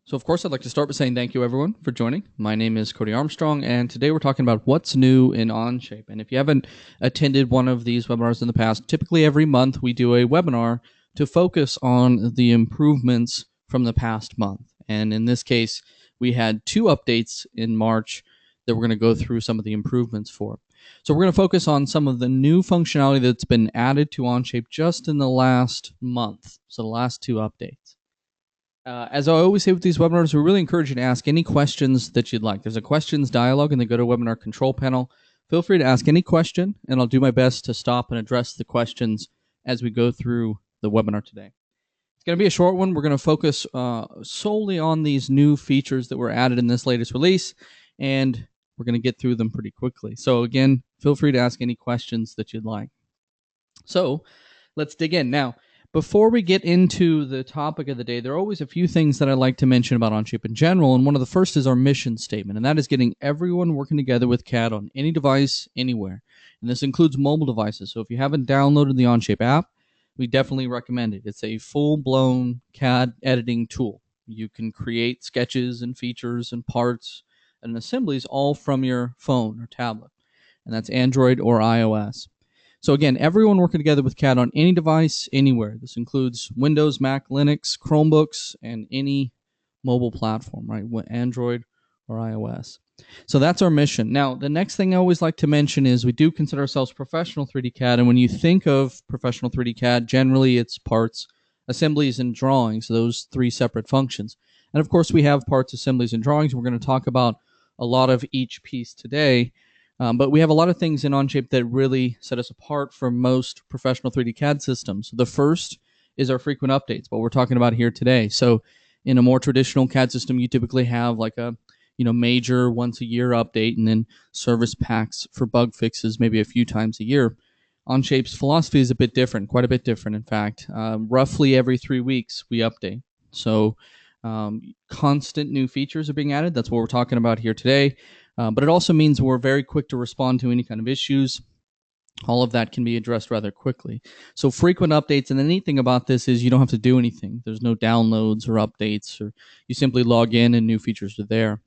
So, of course, I'd like to start by saying thank you, everyone, for joining. My name is Cody Armstrong, and today we're talking about what's new in Onshape. And if you haven't attended one of these webinars in the past, typically every month we do a webinar to focus on the improvements from the past month. And in this case, we had two updates in March that we're going to go through some of the improvements for. So we're going to focus on some of the new functionality that's been added to Onshape just in the last month. So the last two updates. As I always say with these webinars, we really encourage you to ask any questions that you'd like. There's a questions dialog in the GoToWebinar control panel. Feel free to ask any question, and I'll do my best to stop and address the questions as we go through the webinar today. It's going to be a short one. We're going to focus solely on these new features that were added in this latest release, and we're going to get through them pretty quickly. So again, feel free to ask any questions that you'd like. So let's dig in. Now, before we get into the topic of the day, there are always a few things that I'd like to mention about Onshape in general, and one of the first is our mission statement, and that is getting everyone working together with CAD on any device, anywhere. And this includes mobile devices, so if you haven't downloaded the Onshape app, we definitely recommend it. It's a full-blown CAD editing tool. You can create sketches and features and parts and assemblies all from your phone or tablet, and that's Android or iOS. So again, everyone working together with CAD on any device, anywhere. This includes Windows, Mac, Linux, Chromebooks, and any mobile platform, right? Android or iOS. So that's our mission. Now, the next thing I always like to mention is we do consider ourselves professional 3D CAD, and when you think of professional 3D CAD, generally it's parts, assemblies, and drawings, those three separate functions. And of course, we have parts, assemblies, and drawings. We're going to talk about a lot of each piece today. But we have a lot of things in Onshape that really set us apart from most professional 3D CAD systems. The first is our frequent updates, what we're talking about here today. So in a more traditional CAD system, you typically have like a major once-a-year update and then service packs for bug fixes maybe a few times a year. Onshape's philosophy is a bit different, quite a bit different, in fact. Roughly every 3 weeks, we update. So constant new features are being added. That's what we're talking about here today. But it also means we're very quick to respond to any kind of issues. All of that can be addressed rather quickly. So frequent updates, and the neat thing about this is you don't have to do anything. There's no downloads or updates, or you simply log in and new features are there.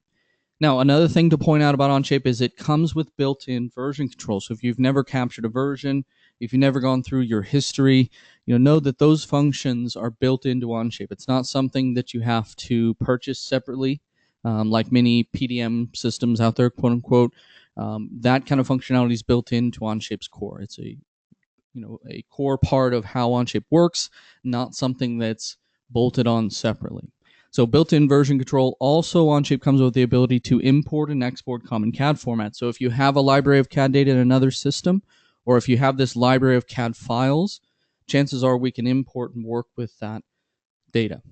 Now, another thing to point out about Onshape is it comes with built-in version control. So if you've never captured a version, if you've never gone through your history, know that those functions are built into Onshape. It's not something that you have to purchase separately. Like many PDM systems out there, quote unquote, that kind of functionality is built into Onshape's core. It's a core part of how Onshape works, not something that's bolted on separately. So built-in version control. Also, Onshape comes with the ability to import and export common CAD formats. So if you have a library of CAD data in another system, or if you have this library of CAD files, chances are we can import and work with that data.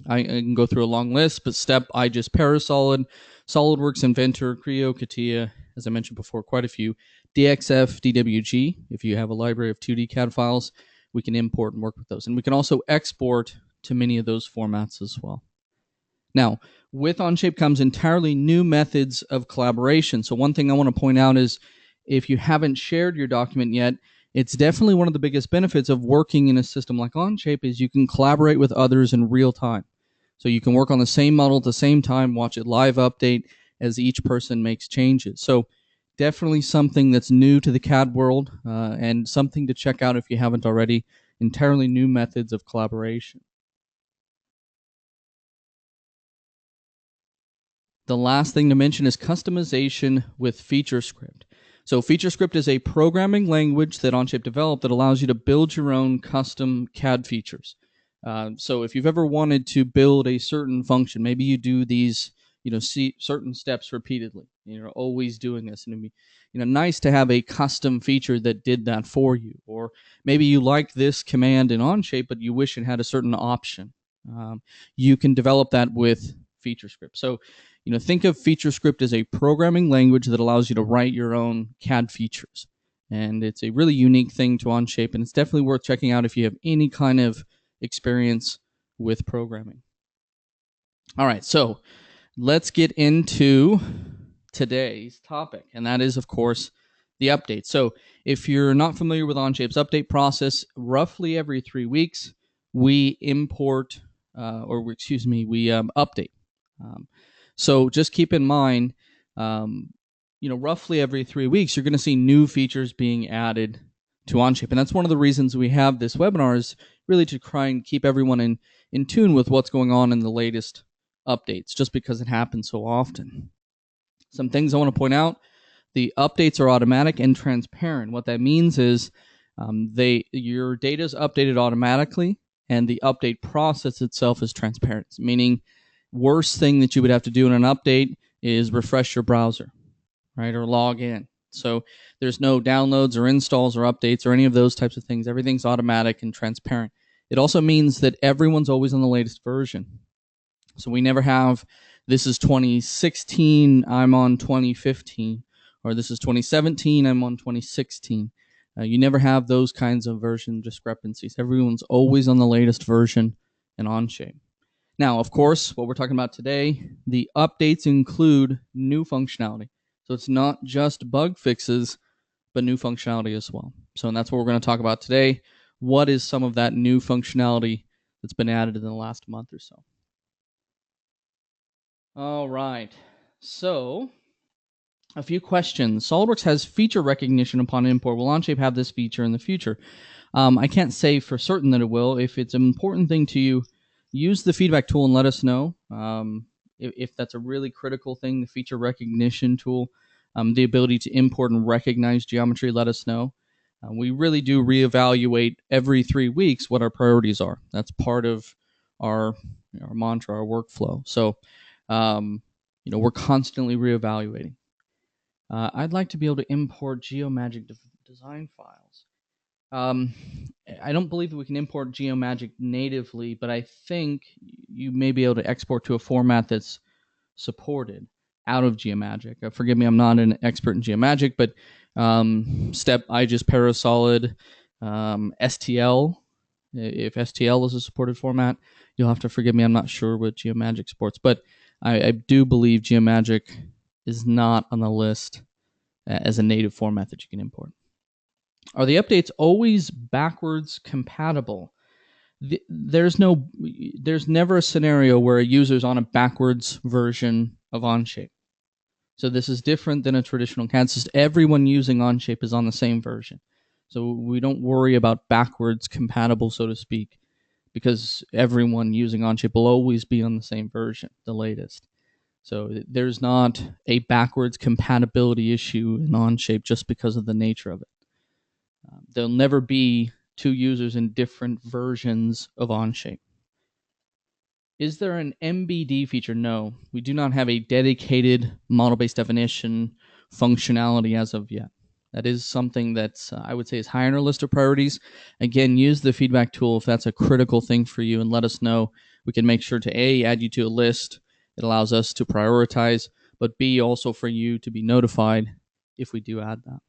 I can go through a long list, but Step, IGES, Parasolid, SolidWorks, Inventor, Creo, CATIA, as I mentioned before, quite a few. DXF, DWG, if you have a library of 2D CAD files, we can import and work with those. And we can also export to many of those formats as well. Now, with Onshape comes entirely new methods of collaboration. So one thing I want to point out is if you haven't shared your document yet, it's definitely one of the biggest benefits of working in a system like Onshape is you can collaborate with others in real time. So you can work on the same model at the same time, watch it live update as each person makes changes. So definitely something that's new to the CAD world and something to check out if you haven't already, entirely new methods of collaboration. The last thing to mention is customization with FeatureScript. So FeatureScript is a programming language that Onshape developed that allows you to build your own custom CAD features. So if you've ever wanted to build a certain function, maybe you do these, certain steps repeatedly. You're always doing this, and it'd be, nice to have a custom feature that did that for you. Or maybe you like this command in Onshape, but you wish it had a certain option. You can develop that with FeatureScript. So think of FeatureScript as a programming language that allows you to write your own CAD features. And it's a really unique thing to Onshape, and it's definitely worth checking out if you have any kind of experience with programming. All right, so let's get into today's topic, and that is, of course, the update. So if you're not familiar with Onshape's update process, roughly every 3 weeks, we import we update. So just keep in mind, roughly every 3 weeks, you're going to see new features being added to Onshape. And that's one of the reasons we have this webinar, is really to try and keep everyone in tune with what's going on in the latest updates, just because it happens so often. Some things I want to point out: the updates are automatic and transparent. What that means is your data is updated automatically, and the update process itself is transparent. Meaning, worst thing that you would have to do in an update is refresh your browser, right, or log in. So there's no downloads or installs or updates or any of those types of things. Everything's automatic and transparent. It also means that everyone's always on the latest version. So we never have, this is 2016, I'm on 2015, or this is 2017, I'm on 2016. You never have those kinds of version discrepancies. Everyone's always on the latest version in Onshape. Now, of course, what we're talking about today, the updates include new functionality. So it's not just bug fixes, but new functionality as well. So and that's what we're going to talk about today. What is some of that new functionality that's been added in the last month or so? All right. So a few questions. SOLIDWORKS has feature recognition upon import. Will Onshape have this feature in the future? I can't say for certain that it will. If it's an important thing to you, use the feedback tool and let us know. If that's a really critical thing, the feature recognition tool, the ability to import and recognize geometry, let us know. We really do reevaluate every 3 weeks what our priorities are. That's part of our mantra, our workflow. So, we're constantly reevaluating. I'd like to be able to import Geomagic design files. I don't believe that we can import Geomagic natively, but I think you may be able to export to a format that's supported out of Geomagic. Forgive me, I'm not an expert in Geomagic, but Step, IGES, Parasolid, STL. If STL is a supported format, you'll have to forgive me. I'm not sure what Geomagic supports, but I do believe Geomagic is not on the list as a native format that you can import. Are the updates always backwards compatible? There's never a scenario where a user's on a backwards version of Onshape. So this is different than a traditional CAD system. Everyone using Onshape is on the same version. So we don't worry about backwards compatible, so to speak, because everyone using Onshape will always be on the same version, the latest. So there's not a backwards compatibility issue in Onshape just because of the nature of it. There'll never be two users in different versions of Onshape. Is there an MBD feature? No, we do not have a dedicated model-based definition functionality as of yet. That is something that I would say is high on our list of priorities. Again, use the feedback tool if that's a critical thing for you, and let us know. We can make sure to add you to a list. It allows us to prioritize, but B, also for you to be notified if we do add that.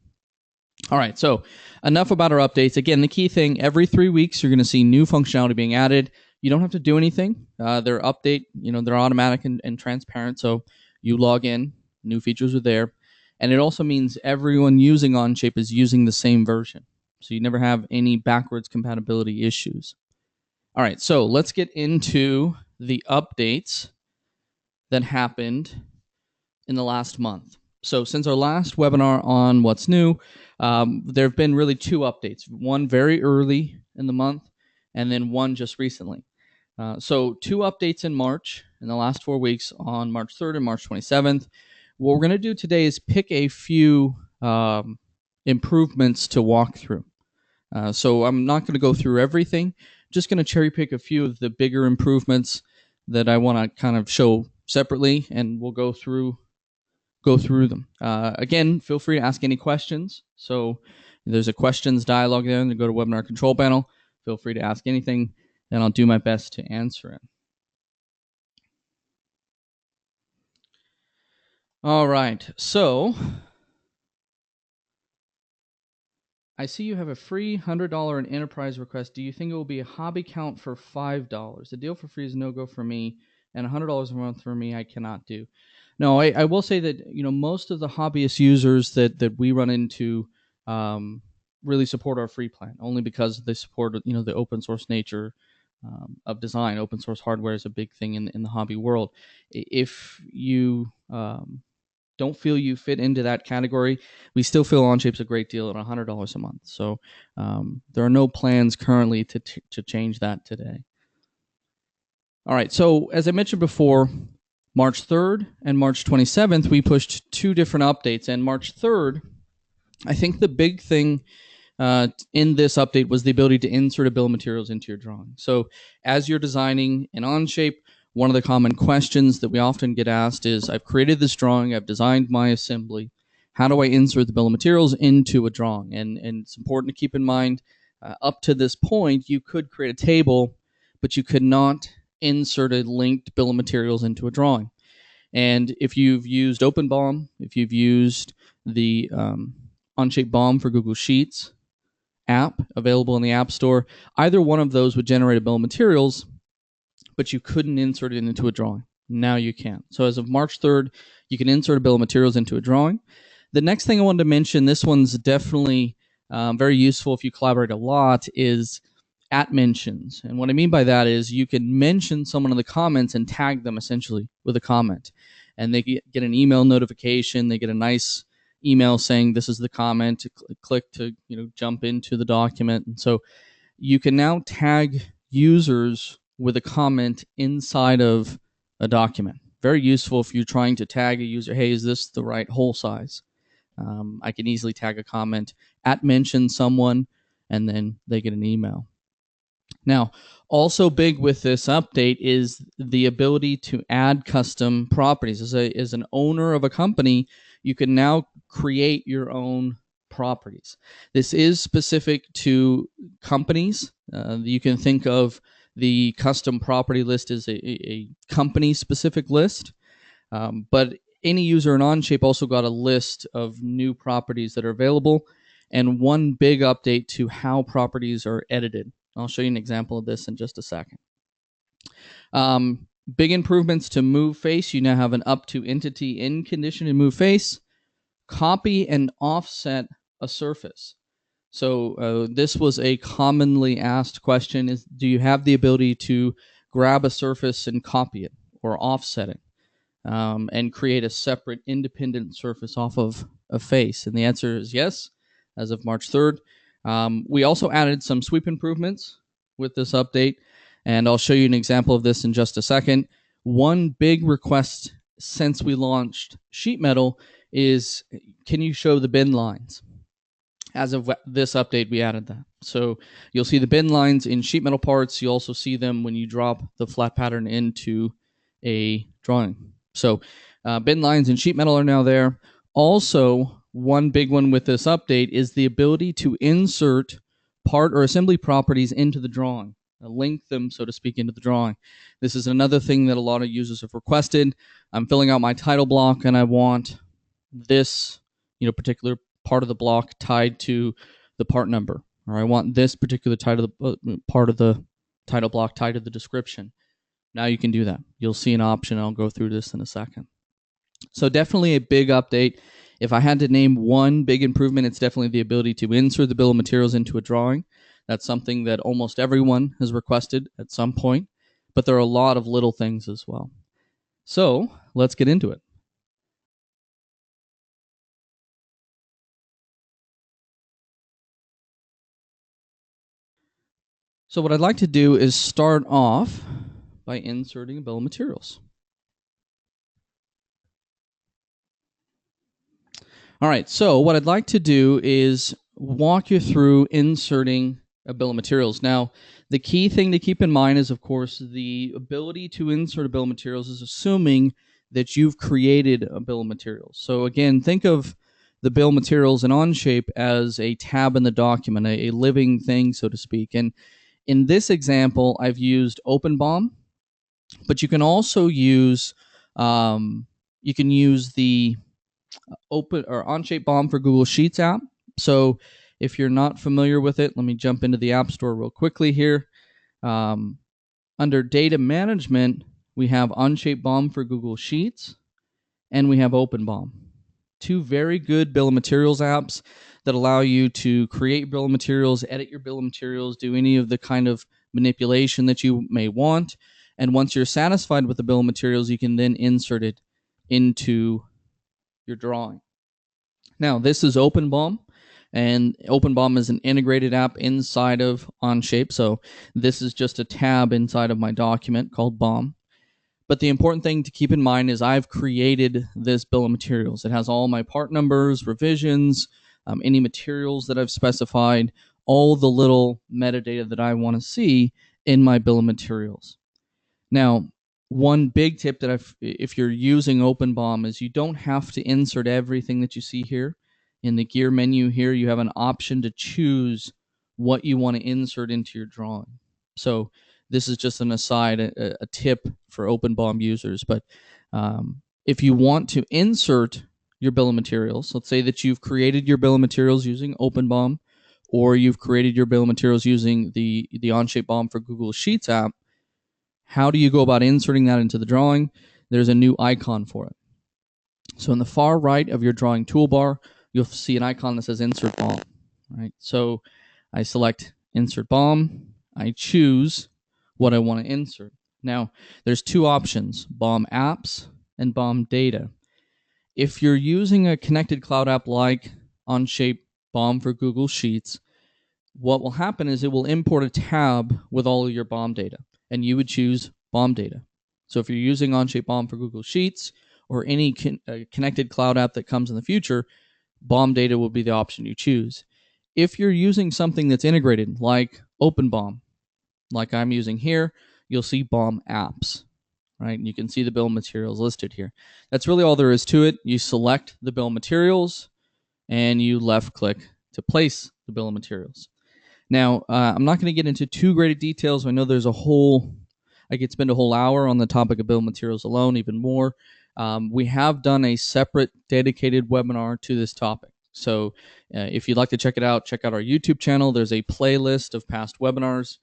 All right, so enough about our updates. Again, the key thing, every 3 weeks, you're going to see new functionality being added. You don't have to do anything. They're they're automatic and transparent. So you log in, new features are there. And it also means everyone using Onshape is using the same version. So you never have any backwards compatibility issues. All right, so let's get into the updates that happened in the last month. So since our last webinar on what's new, there have been really 2 updates. One very early in the month, and then one just recently. So 2 updates in March, in the last 4 weeks, on March 3rd and March 27th. What we're going to do today is pick a few improvements to walk through. So I'm not going to go through everything, just going to cherry pick a few of the bigger improvements that I want to kind of show separately, and we'll go through them. Again, feel free to ask any questions. So there's a questions dialog there, and go to Webinar Control Panel. Feel free to ask anything, and I'll do my best to answer it. All right, so I see you have a free $100 in enterprise request. Do you think it will be a hobby count for $5? The deal for free is a no-go for me, and $100 a month for me I cannot do. No, I will say that most of the hobbyist users that we run into really support our free plan, only because they support the open source nature of design. Open source hardware is a big thing in the hobby world. If you don't feel you fit into that category, we still feel Onshape's a great deal at $100 a month. So there are no plans currently to change that today. All right, so as I mentioned before, March 3rd and March 27th, we pushed 2 different updates. And March 3rd, I think the big thing in this update was the ability to insert a bill of materials into your drawing. So as you're designing an Onshape, one of the common questions that we often get asked is, I've created this drawing, I've designed my assembly, how do I insert the bill of materials into a drawing? And it's important to keep in mind, up to this point, you could create a table, but you could not insert a linked bill of materials into a drawing. And if you've used OpenBOM, if you've used the Onshape BOM for Google Sheets app available in the App Store, either one of those would generate a bill of materials, but you couldn't insert it into a drawing. Now you can. So as of March 3rd, you can insert a bill of materials into a drawing. The next thing I wanted to mention, this one's definitely very useful if you collaborate a lot, is @mentions. And what I mean by that is you can mention someone in the comments and tag them essentially with a comment. And they get an email notification. They get a nice email saying this is the comment. Click to jump into the document. And so you can now tag users with a comment inside of a document. Very useful if you're trying to tag a user, hey, is this the right hole size? I can easily tag a comment, @mention someone, and then they get an email. Now, also big with this update is the ability to add custom properties. As an owner of a company, you can now create your own properties. This is specific to companies. You can think of the custom property list as a company-specific list, but any user in Onshape also got a list of new properties that are available, and one big update to how properties are edited. I'll show you an example of this in just a second. Big improvements to Move Face. You now have an up to entity in condition in Move Face. Copy and offset a surface. So this was a commonly asked question, is do you have the ability to grab a surface and copy it or offset it and create a separate independent surface off of a face? And the answer is yes, as of March 3rd. We also added some sweep improvements with this update, and I'll show you an example of this in just a second. One big request since we launched sheet metal is, can you show the bin lines? As of this update, we added that. So you'll see the bin lines in sheet metal parts. You also see them when you drop the flat pattern into a drawing. So bin lines in sheet metal are now there. Also, one big one with this update is the ability to insert part or assembly properties into the drawing, link them, so to speak, into the drawing. This is another thing that a lot of users have requested. I'm filling out my title block and I want this particular part of the block tied to the part number, or I want this particular part of the title block tied to the description. Now you can do that. You'll see an option. I'll go through this in a second. So definitely a big update. If I had to name one big improvement, it's definitely the ability to insert the bill of materials into a drawing. That's something that almost everyone has requested at some point, but there are a lot of little things as well. So let's get into it. So what I'd like to do is start off by inserting a bill of materials. All right, so what I'd like to do is walk you through inserting a bill of materials. Now, the key thing to keep in mind is, of course, the ability to insert a bill of materials is assuming that you've created a bill of materials. So again, think of the bill of materials in Onshape as a tab in the document, a living thing, so to speak. And in this example, I've used OpenBOM, but you can also use the Onshape BOM for Google Sheets app. So if you're not familiar with it, let me jump into the App Store real quickly here. Under Data Management, we have Onshape BOM for Google Sheets, and we have OpenBOM. Two very good bill of materials apps that allow you to create bill of materials, edit your bill of materials, do any of the kind of manipulation that you may want. And once you're satisfied with the bill of materials, you can then insert it into your drawing. Now, this is OpenBOM, and OpenBOM is an integrated app inside of Onshape. So this is just a tab inside of my document called BOM. But the important thing to keep in mind is I've created this bill of materials. It has all my part numbers, revisions, any materials that I've specified, all the little metadata that I want to see in my bill of materials. Now, one big tip that if you're using OpenBOM is you don't have to insert everything that you see here. In the gear menu here, you have an option to choose what you want to insert into your drawing. So this is just an aside, a tip for OpenBOM users. But if you want to insert your bill of materials, let's say that you've created your bill of materials using OpenBOM, or you've created your bill of materials using the Onshape BOM for Google Sheets app, how do you go about inserting that into the drawing? There's a new icon for it. So in the far right of your drawing toolbar, you'll see an icon that says Insert BOM. Right? So I select Insert BOM. I choose what I want to insert. Now, there's two options, BOM apps and BOM data. If you're using a connected cloud app like Onshape BOM for Google Sheets, what will happen is it will import a tab with all of your BOM data, and you would choose BOM data. So if you're using Onshape BOM for Google Sheets or any connected cloud app that comes in the future, BOM data will be the option you choose. If you're using something that's integrated like OpenBOM, like I'm using here, you'll see BOM apps, right? And you can see the bill of materials listed here. That's really all there is to it. You select the bill of materials and you left click to place the bill of materials. Now, I'm not going to get into too great details. I know there's I could spend a whole hour on the topic of bill of materials alone, even more. We have done a separate dedicated webinar to this topic. So if you'd like to check it out, check out our YouTube channel. There's a playlist of past webinars.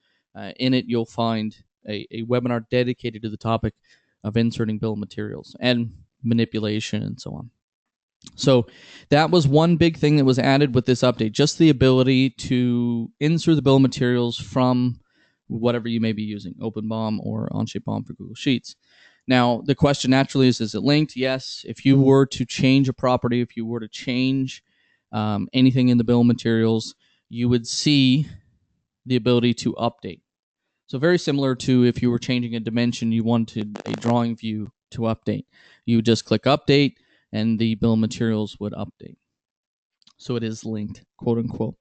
In it, you'll find a webinar dedicated to the topic of inserting bill of materials and manipulation and so on. So that was one big thing that was added with this update, just the ability to insert the bill of materials from whatever you may be using, OpenBOM or Onshape BOM for Google Sheets. Now, the question naturally is it linked? Yes. If you were to change a property, if you were to change anything in the bill of materials, you would see the ability to update. So very similar to if you were changing a dimension, you wanted a drawing view to update. You would just click update, and the bill of materials would update. So it is linked, quote unquote.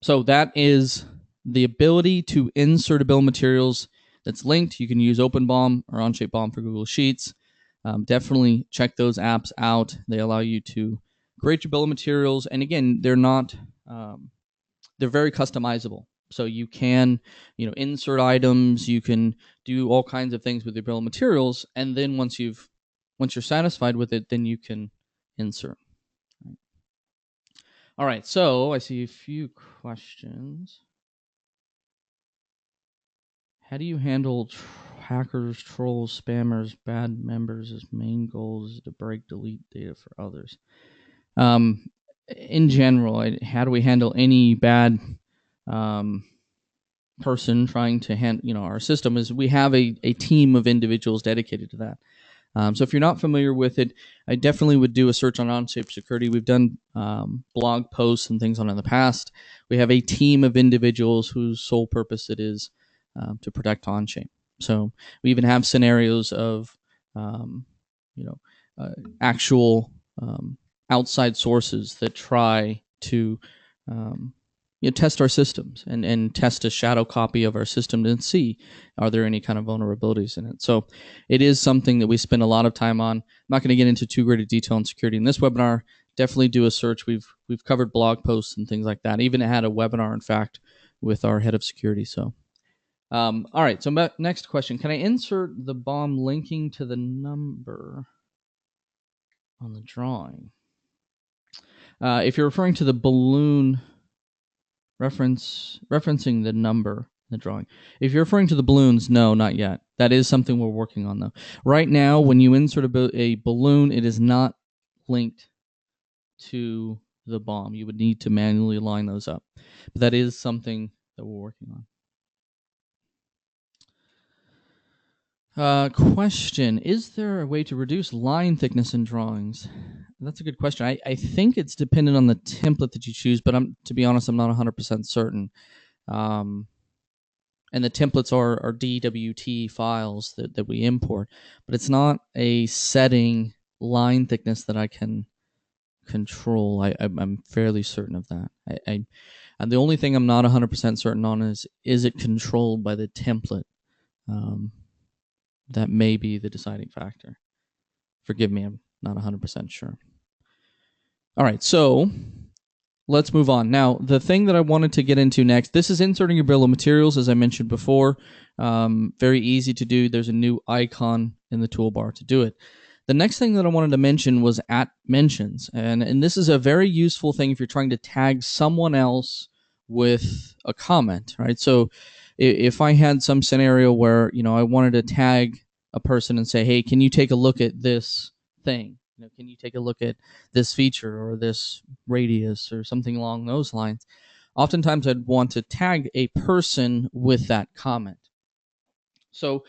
So that is the ability to insert a bill of materials that's linked. You can use OpenBOM or Onshape BOM for Google Sheets. Definitely check those apps out. They allow you to create your bill of materials. And again, they're very customizable. So you can, insert items. You can do all kinds of things with your bill of materials. And then once you're satisfied with it, then you can insert. All right, so I see a few questions. How do you handle hackers, trolls, spammers, bad members? His main goal is to break, delete data for others. In general, how do we handle any bad person trying to handle, our system? Is we have a team of individuals dedicated to that. So if you're not familiar with it, I definitely would do a search on Onshape Security. We've done blog posts and things on it in the past. We have a team of individuals whose sole purpose it is to protect Onshape. So we even have scenarios of, actual outside sources that try to test our systems and test a shadow copy of our system to see are there any kind of vulnerabilities in it. So it is something that we spend a lot of time on. I'm not going to get into too great a detail on security in this webinar. Definitely do a search. We've covered blog posts and things like that. Even had a webinar, in fact, with our head of security. So, all right. So next question: can I insert the BOM linking to the number on the drawing? If you're referring to the balloon referencing the number in the drawing. If you're referring to the balloons, no, not yet. That is something we're working on, though. Right now, when you insert a balloon, it is not linked to the BOM. You would need to manually line those up. But that is something that we're working on. Question: is there a way to reduce line thickness in drawings? That's a good question. I think it's dependent on the template that you choose, but to be honest, I'm not 100% certain. And the templates are DWT files that we import, but it's not a setting line thickness that I can control. I'm fairly certain of that. And the only thing I'm not 100% certain on is it controlled by the template? That may be the deciding factor. Forgive me, I'm not 100% sure. All right, so let's move on. Now, the thing that I wanted to get into next, this is inserting your bill of materials, as I mentioned before. Very easy to do. There's a new icon in the toolbar to do it. The next thing that I wanted to mention was @mentions, and this is a very useful thing if you're trying to tag someone else with a comment, right? So if I had some scenario where, I wanted to tag a person and say, hey, can you take a look at this thing? Can you take a look at this feature or this radius or something along those lines? Oftentimes I'd want to tag a person with that comment. So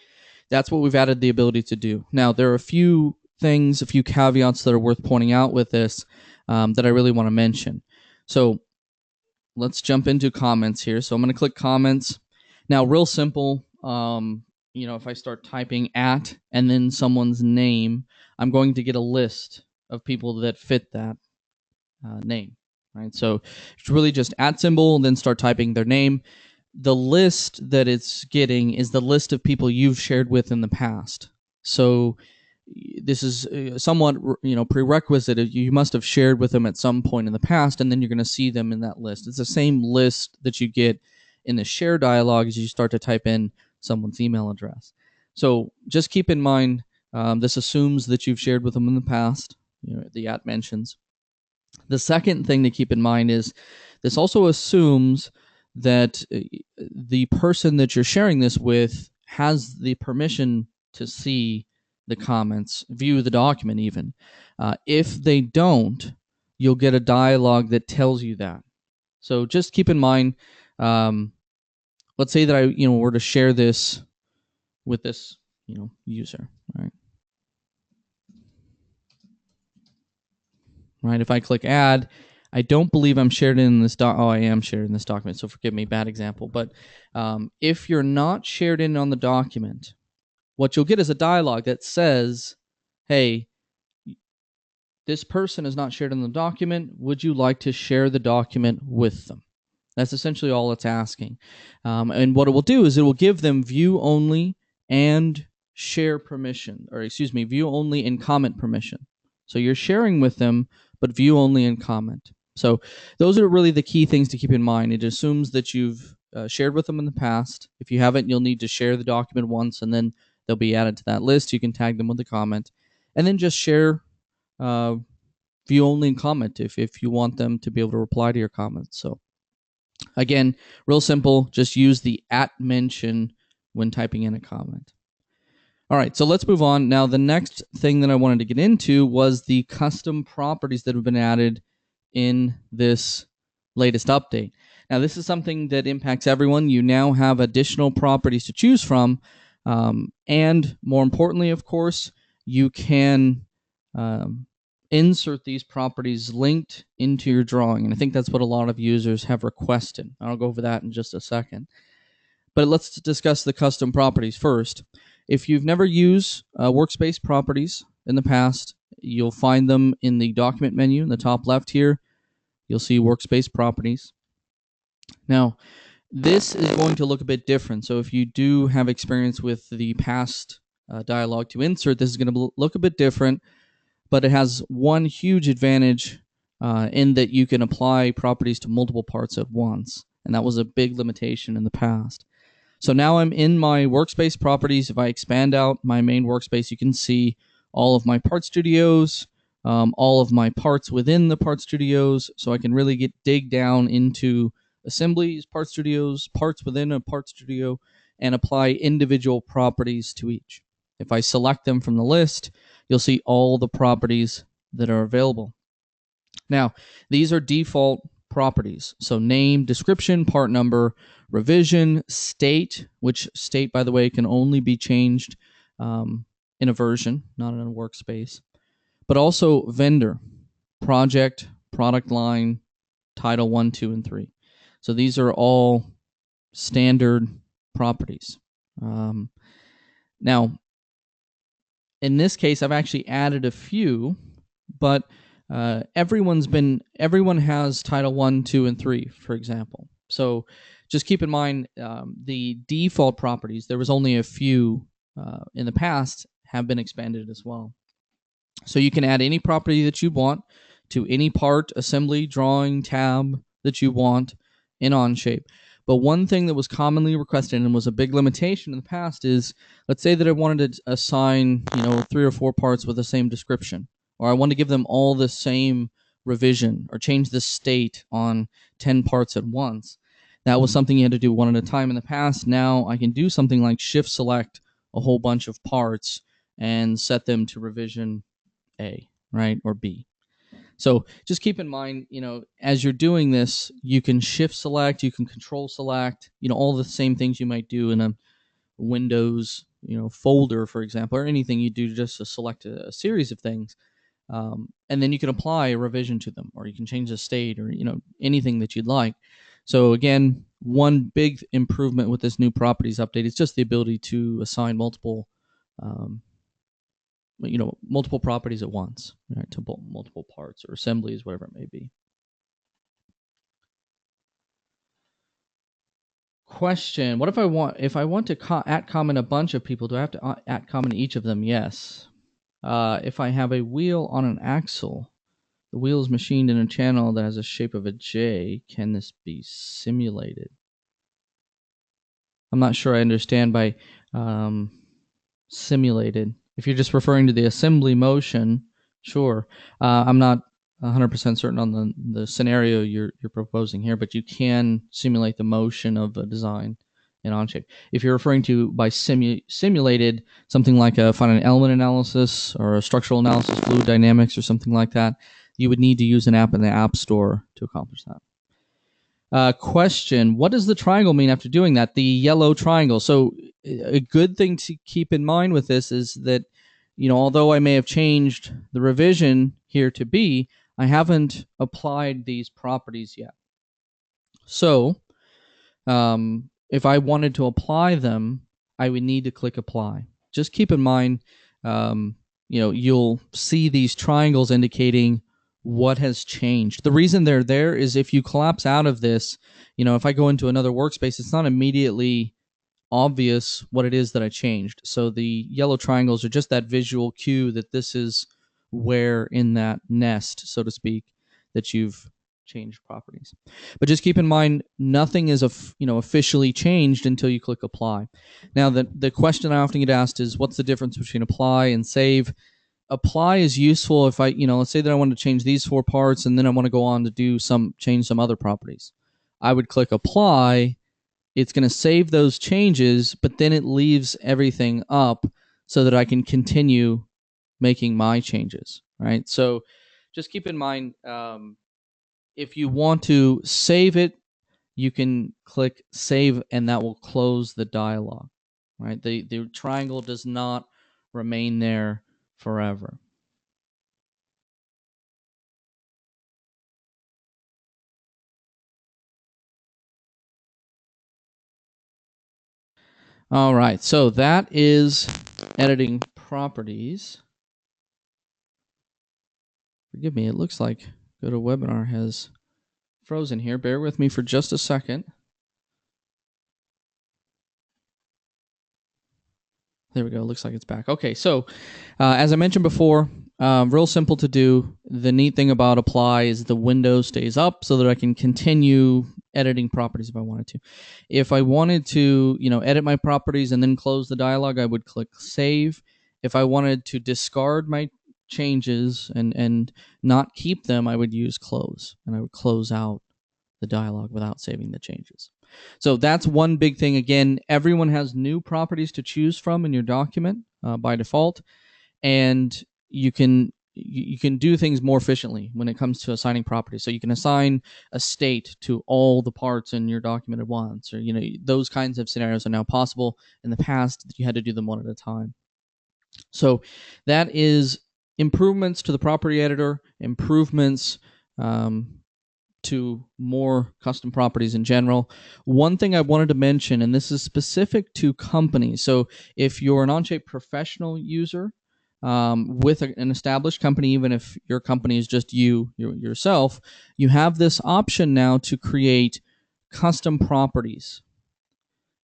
that's what we've added the ability to do. Now, there are a few caveats that are worth pointing out with this that I really want to mention. So let's jump into comments here. So I'm going to click comments. Now, real simple, if I start typing @ and then someone's name, I'm going to get a list of people that fit that name, right? So it's really just @ symbol, and then start typing their name. The list that it's getting is the list of people you've shared with in the past. So this is somewhat, prerequisite. You must have shared with them at some point in the past, and then you're going to see them in that list. It's the same list that you get in the share dialog as you start to type in someone's email address. So just keep in mind, this assumes that you've shared with them in the past, the @mentions. The second thing to keep in mind is this also assumes that the person that you're sharing this with has the permission to see the comments, view the document even. If they don't, you'll get a dialog that tells you that. So just keep in mind, let's say that I were to share this with this user, right? Right. If I click add, I don't believe I'm shared in this I am shared in this document, so forgive me, bad example. But if you're not shared in on the document, what you'll get is a dialog that says, hey, this person is not shared in the document. Would you like to share the document with them? That's essentially all it's asking. And what it will do is it will give them view only and share permission, view only and comment permission. So you're sharing with them, but view only and comment. So those are really the key things to keep in mind. It assumes that you've shared with them in the past. If you haven't, you'll need to share the document once, and then they'll be added to that list. You can tag them with a comment, and then just share view only and comment if you want them to be able to reply to your comments. So again, real simple. Just use the @mention when typing in a comment. All right, so let's move on. Now, the next thing that I wanted to get into was the custom properties that have been added in this latest update. Now, this is something that impacts everyone. You now have additional properties to choose from, and more importantly, of course, you can insert these properties linked into your drawing, and I think that's what a lot of users have requested. I'll go over that in just a second. But let's discuss the custom properties first. If you've never used workspace properties in the past, you'll find them in the document menu in the top left here. You'll see workspace properties. Now, this is going to look a bit different. So if you do have experience with the past dialog to insert, this is going to look a bit different, but it has one huge advantage in that you can apply properties to multiple parts at once. And that was a big limitation in the past. So now I'm in my workspace properties. If I expand out my main workspace, you can see all of my part studios, all of my parts within the part studios. So I can really dig down into assemblies, part studios, parts within a part studio, and apply individual properties to each. If I select them from the list, you'll see all the properties that are available. Now, these are default properties. So name, description, part number, revision, state, which state, by the way, can only be changed in a version, not in a workspace. But also vendor, project, product line, title 1, 2, and 3. So these are all standard properties. Now, in this case, I've actually added a few, but everyone has title 1, 2, and 3, for example. So just keep in mind the default properties, there was only a few in the past, have been expanded as well. So you can add any property that you want to any part, assembly, drawing, tab that you want in Onshape. But one thing that was commonly requested and was a big limitation in the past is, let's say that I wanted to assign 3 or 4 parts with the same description, or I want to give them all the same revision, or change the state on 10 parts at once. That was something you had to do one at a time in the past. Now I can do something like shift select a whole bunch of parts and set them to revision A, right, or B. So just keep in mind, as you're doing this, you can shift select, you can control select, all the same things you might do in a Windows, folder, for example, or anything you do just to select a series of things. And then you can apply a revision to them, or you can change the state, or, anything that you'd like. So again, one big improvement with this new properties update is just the ability to assign multiple multiple properties at once, right, to multiple parts or assemblies, whatever it may be. Question: what if I want to at comment a bunch of people? Do I have to at comment each of them? Yes. If I have a wheel on an axle, the wheel is machined in a channel that has a shape of a J. Can this be simulated? I'm not sure I understand by simulated. If you're just referring to the assembly motion, sure. I'm not 100% certain on the scenario you're proposing here, but you can simulate the motion of a design in Onshape. If you're referring to by simulated, something like a finite element analysis or a structural analysis, fluid dynamics, or something like that, you would need to use an app in the App Store to accomplish that. Question: what does the triangle mean after doing that? The yellow triangle. So a good thing to keep in mind with this is that, although I may have changed the revision here to B, I haven't applied these properties yet. So if I wanted to apply them, I would need to click apply. Just keep in mind, you'll see these triangles indicating what has changed. The reason they're there is if you collapse out of this, if I go into another workspace, it's not immediately obvious what it is that I changed. So the yellow triangles are just that visual cue that this is where in that nest, so to speak, that you've changed properties. But just keep in mind, nothing is officially changed until you click apply. Now, the question I often get asked is, what's the difference between apply and save? Apply is useful if I, let's say that I want to change these 4 parts and then I want to go on to change some other properties. I would click apply. It's going to save those changes, but then it leaves everything up so that I can continue making my changes, right? So just keep in mind, if you want to save it, you can click save and that will close the dialog, right? The triangle does not remain there forever. All right, so that is editing properties. Forgive me, it looks like GoToWebinar has frozen here. Bear with me for just a second. There we go. Looks like it's back. Okay, so as I mentioned before, real simple to do. The neat thing about apply is the window stays up so that I can continue editing properties if I wanted to. If I wanted to, edit my properties and then close the dialog, I would click save. If I wanted to discard my changes and not keep them, I would use close, and I would close out the dialog without saving the changes. So that's one big thing. Again, everyone has new properties to choose from in your document by default, and you can do things more efficiently when it comes to assigning properties. So you can assign a state to all the parts in your document at once, or those kinds of scenarios are now possible. In the past, you had to do them one at a time. So that is improvements to the property editor, improvements to more custom properties in general. One thing I wanted to mention, and this is specific to companies. So if you're an Onshape professional user with an established company, even if your company is just yourself, you have this option now to create custom properties.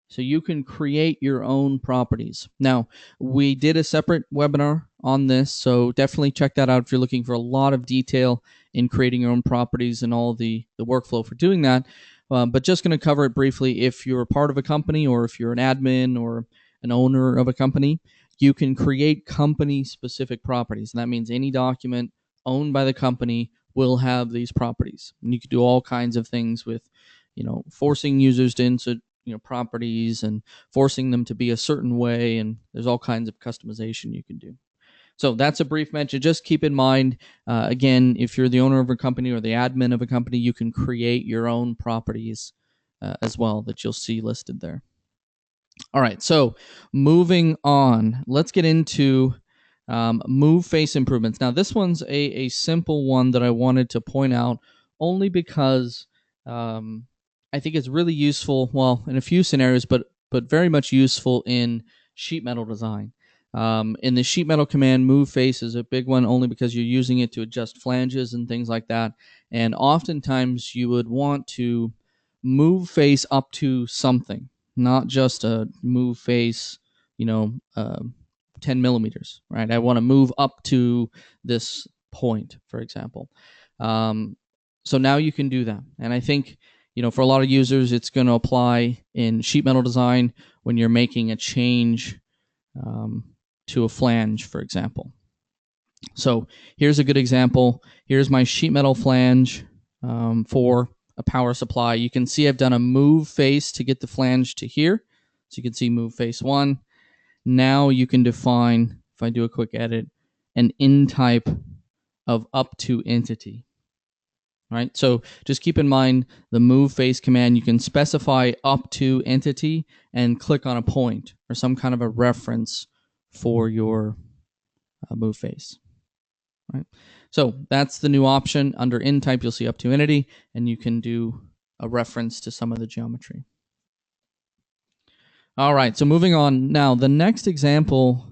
So you can create your own properties. Now, we did a separate webinar on this, so definitely check that out if you're looking for a lot of detail in creating your own properties and all the workflow for doing that. But just going to cover it briefly. If you're a part of a company or if you're an admin or an owner of a company, you can create company-specific properties. And that means any document owned by the company will have these properties. And you can do all kinds of things with, forcing users to insert properties and forcing them to be a certain way, and there's all kinds of customization you can do. So that's a brief mention. Just keep in mind, again, if you're the owner of a company or the admin of a company, you can create your own properties as well that you'll see listed there. All right, so moving on, let's get into move face improvements. Now, this one's a simple one that I wanted to point out only because I think it's really useful, well, in a few scenarios, but very much useful in sheet metal design. In the sheet metal command, move face is a big one only because you're using it to adjust flanges and things like that. And oftentimes you would want to move face up to something, not just a move face, 10 millimeters, right? I want to move up to this point, for example. So now you can do that. And I think, for a lot of users, it's going to apply in sheet metal design when you're making a change to a flange, for example. So here's a good example. Here's my sheet metal flange for a power supply. You can see I've done a move face to get the flange to here. So you can see move face 1. Now you can define, if I do a quick edit, an in type of up to entity. Right? So just keep in mind the move face command, you can specify up to entity and click on a point or some kind of a reference for your move face. Right? So that's the new option. Under in type, you'll see up to entity, and you can do a reference to some of the geometry. All right, so moving on. Now, the next example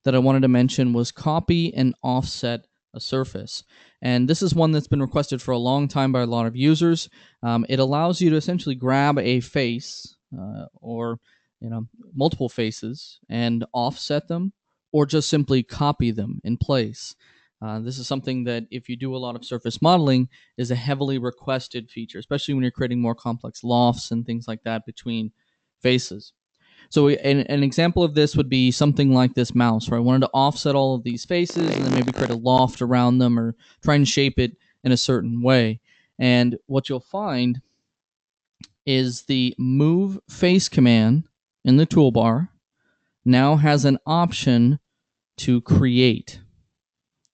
that I wanted to mention was copy and offset a surface. And this is one that's been requested for a long time by a lot of users. It allows you to essentially grab a face or multiple faces and offset them, or just simply copy them in place. This is something that, if you do a lot of surface modeling, is a heavily requested feature, especially when you're creating more complex lofts and things like that between faces. So an example of this would be something like this mouse, where I wanted to offset all of these faces and then maybe create a loft around them or try and shape it in a certain way. And what you'll find is the move face command in the toolbar now has an option to create.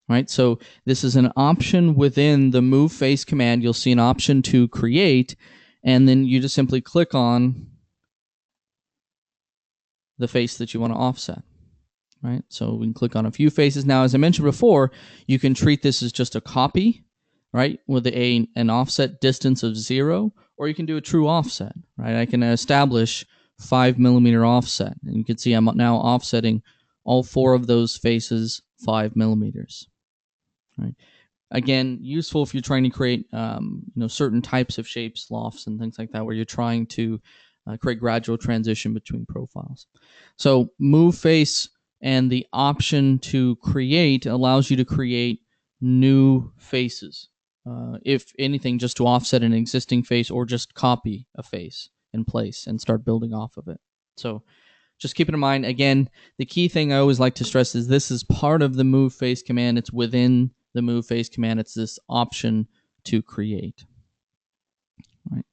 Right? So this is an option within the move face command. You'll see an option to create, and then you just simply click on the face that you want to offset. Right? So we can click on a few faces. Now, as I mentioned before, you can treat this as just a copy, right, with an offset distance of 0, or you can do a true offset. Right? I can establish 5 millimeter offset, and you can see I'm now offsetting all 4 of those faces 5 millimeters. Right? Again, useful if you're trying to create certain types of shapes, lofts, and things like that, where you're trying to create gradual transition between profiles. So move face and the option to create allows you to create new faces. If anything, just to offset an existing face or just copy a face in place and start building off of it. So just keep it in mind. Again, the key thing I always like to stress is this is part of the move face command. It's within the move face command. It's this option to create. All right.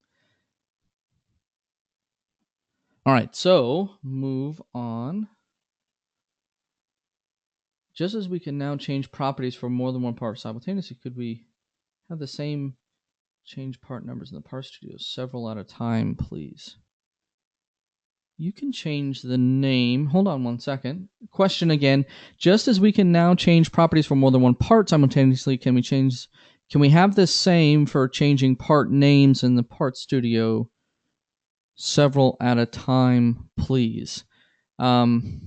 All right, so move on. Just as we can now change properties for more than one part simultaneously, could we have the same change part numbers in the Parse Studio several at a time, please? You can change the name. Hold on one second. question again, just as we can now change properties for more than one part simultaneously, can we have this same for changing part names in the Part Studio several at a time, please? Forgive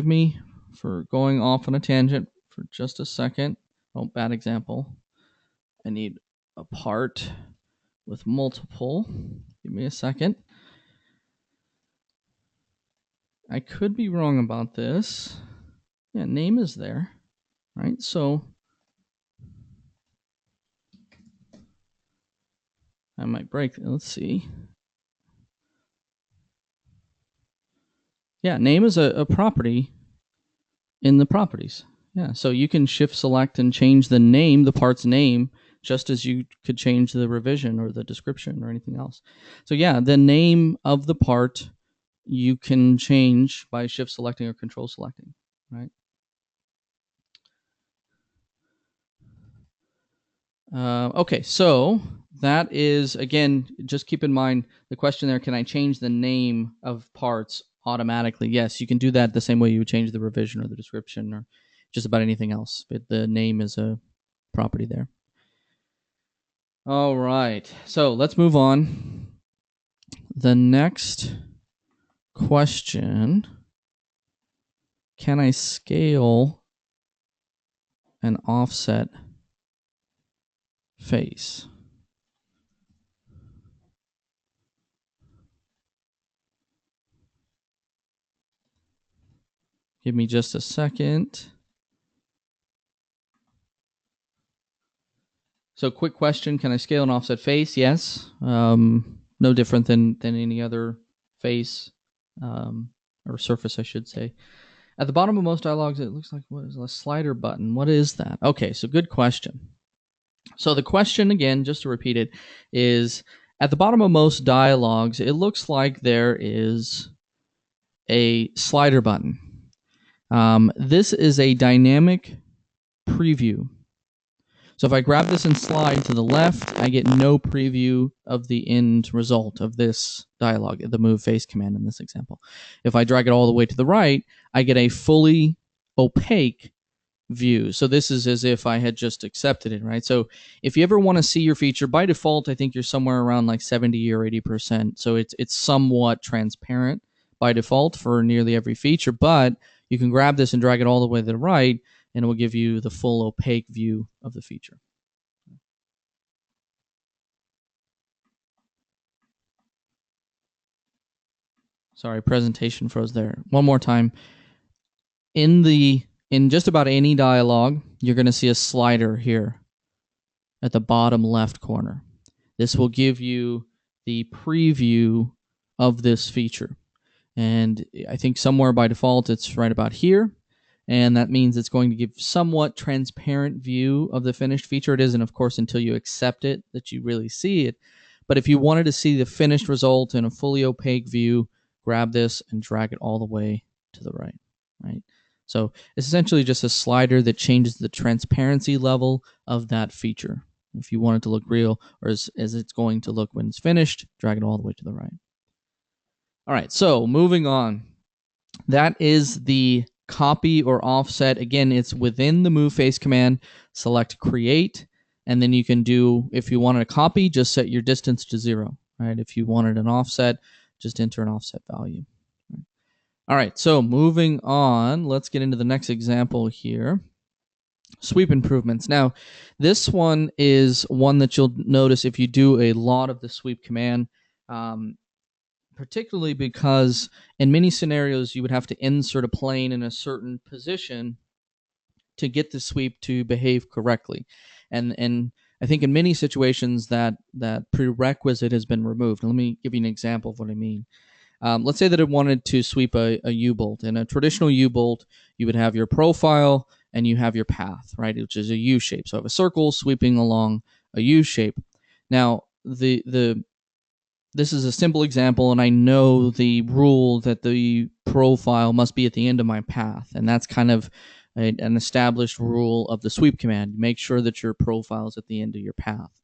me for going off on a tangent for just a second. Oh, bad example. I need a part with multiple. Give me a second. I could be wrong about this. Yeah, name is there, right? So I might break. Let's see. Yeah, name is a property in the properties. Yeah, so you can shift select and change the name, the part's name, just as you could change the revision or the description or anything else. So yeah, the name of the part you can change by shift selecting or control selecting, right? Okay, so that is, again, just keep in mind the question there, can I change the name of parts automatically? Yes, you can do that the same way you would change the revision or the description or just about anything else, but the name is a property there. All right, so let's move on. The next question, can I scale an offset face? Give me just a second. So quick question, can I scale an offset face? Yes. No different than any other face or surface, I should say. At the bottom of most dialogues, it looks like what is a slider button. What is that? Okay, so good question. So the question, again, just to repeat it, is at the bottom of most dialogues, it looks like there is a slider button. This is a dynamic preview. So if I grab this and slide to the left, I get no preview of the end result of this dialog, the move face command in this example. If I drag it all the way to the right, I get a fully opaque view. So this is as if I had just accepted it, right? So if you ever want to see your feature, by default, I think you're somewhere around like 70 or 80%. So it's somewhat transparent by default for nearly every feature, but you can grab this and drag it all the way to the right, and it will give you the full opaque view of the feature. Sorry, presentation froze there. One more time. In just about any dialogue, you're going to see a slider here at the bottom left corner. This will give you the preview of this feature. And I think somewhere by default it's right about here. And that means it's going to give somewhat transparent view of the finished feature. It isn't, of course, until you accept it that you really see it. But if you wanted to see the finished result in a fully opaque view, grab this and drag it all the way to the right. Right. So it's essentially just a slider that changes the transparency level of that feature. If you want it to look real, or as it's going to look when it's finished, drag it all the way to the right. All right, so moving on. That is the copy or offset. Again, it's within the move face command. Select create, and then you can do, if you wanted a copy, just set your distance to 0. Right? If you wanted an offset, just enter an offset value. All right, so moving on, let's get into the next example here. Sweep improvements. Now, this one is one that you'll notice if you do a lot of the sweep command, particularly because in many scenarios you would have to insert a plane in a certain position to get the sweep to behave correctly. And I think in many situations that prerequisite has been removed. Let me give you an example of what I mean. Let's say that it wanted to sweep a U-bolt. In a traditional U-bolt, you would have your profile and you have your path, right, which is a U shape. So I have a circle sweeping along a U shape. Now, this is a simple example, and I know the rule that the profile must be at the end of my path, and that's kind of an established rule of the sweep command. Make sure that your profile is at the end of your path.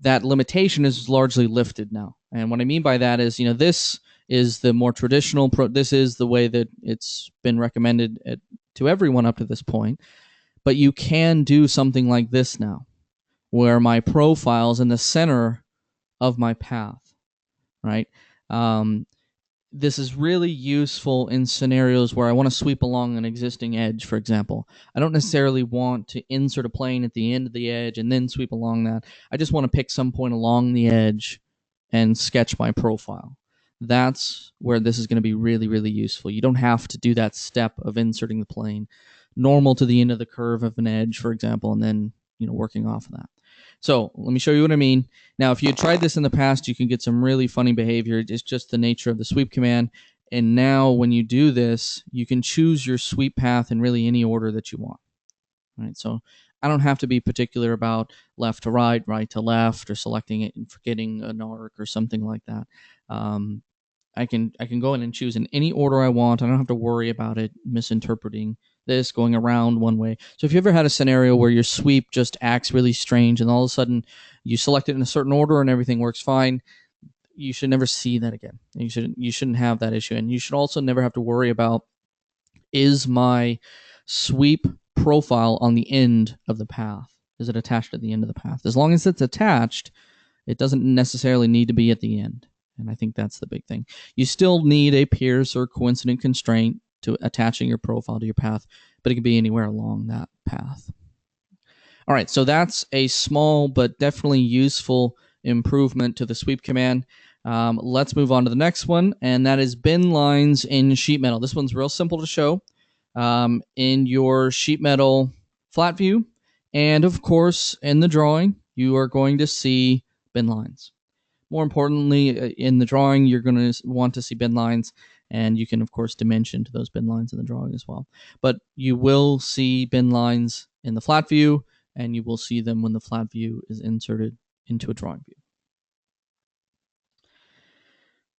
That limitation is largely lifted now, and what I mean by that is, this is the more traditional. This is the way that it's been recommended to everyone up to this point. But you can do something like this now, where my profile is in the center of my path, right? This is really useful in scenarios where I want to sweep along an existing edge, for example. I don't necessarily want to insert a plane at the end of the edge and then sweep along that. I just want to pick some point along the edge and sketch my profile. That's where this is going to be really, really useful. You don't have to do that step of inserting the plane normal to the end of the curve of an edge, for example, and then working off of that. So let me show you what I mean. Now, if you had tried this in the past, you can get some really funny behavior. It's just the nature of the sweep command. And now when you do this, you can choose your sweep path in really any order that you want. All right, so I don't have to be particular about left to right, right to left, or selecting it and forgetting an arc or something like that. I can go in and choose in any order I want. I don't have to worry about it misinterpreting this, going around one way. So if you ever had a scenario where your sweep just acts really strange and all of a sudden you select it in a certain order and everything works fine, you should never see that again. You shouldn't have that issue. And you should also never have to worry about, is my sweep profile on the end of the path? Is it attached at the end of the path? As long as it's attached, it doesn't necessarily need to be at the end. And I think that's the big thing. You still need a Pierce or coincident constraint to attaching your profile to your path, but it can be anywhere along that path. All right, so that's a small but definitely useful improvement to the sweep command. Let's move on to the next one, and that is bin lines in sheet metal. This one's real simple to show. In your sheet metal flat view, and of course in the drawing, you are going to see bin lines. More importantly, in the drawing, you're going to want to see bin lines, and you can, of course, dimension to those bin lines in the drawing as well. But you will see bin lines in the flat view, and you will see them when the flat view is inserted into a drawing view.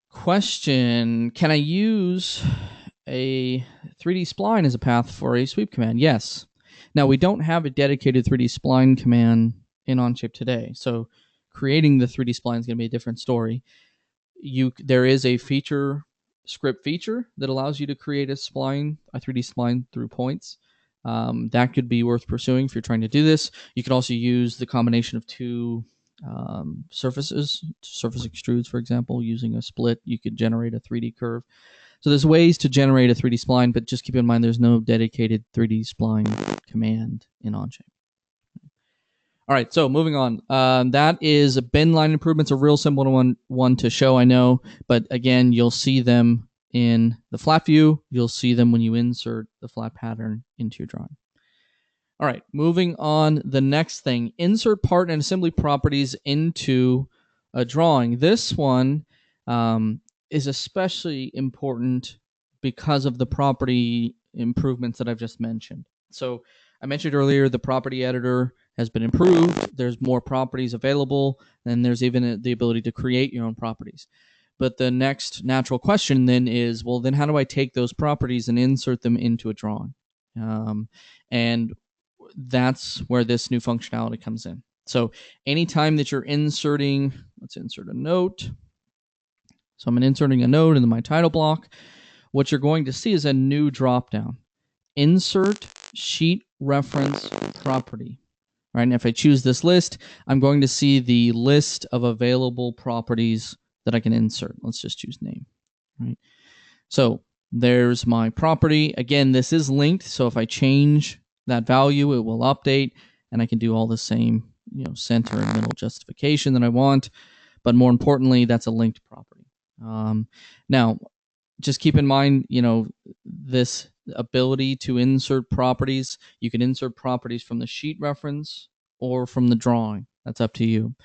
Question: can I use a 3D spline as a path for a sweep command? Yes. Now, we don't have a dedicated 3D spline command in Onshape today, so creating the 3D spline is going to be a different story. There is a script feature that allows you to create a 3D spline through points. That could be worth pursuing if you're trying to do this. You could also use the combination of two surface extrudes, for example. Using a split, you could generate a 3D curve. So there's ways to generate a 3D spline, but just keep in mind there's no dedicated 3D spline command in Onshape. All right, so moving on. That is a bin line improvements, a real simple one to show, I know. But again, you'll see them in the flat view. You'll see them when you insert the flat pattern into your drawing. All right, moving on. The next thing, insert part and assembly properties into a drawing. This one is especially important because of the property improvements that I've just mentioned. So I mentioned earlier the property editor has been improved. There's more properties available, and there's even the ability to create your own properties. But the next natural question then is, well, then how do I take those properties and insert them into a drawing? And that's where this new functionality comes in. So anytime that you're inserting, let's insert a note. So I'm inserting a note into my title block. What you're going to see is a new dropdown. Insert sheet reference property. Right, and if I choose this list, I'm going to see the list of available properties that I can insert. Let's just choose name. Right. So there's my property. Again, this is linked, so if I change that value, it will update, and I can do all the same, center and middle justification that I want. But more importantly, that's a linked property. Now, just keep in mind, this ability to insert properties. You can insert properties from the sheet reference or from the drawing. That's up to you.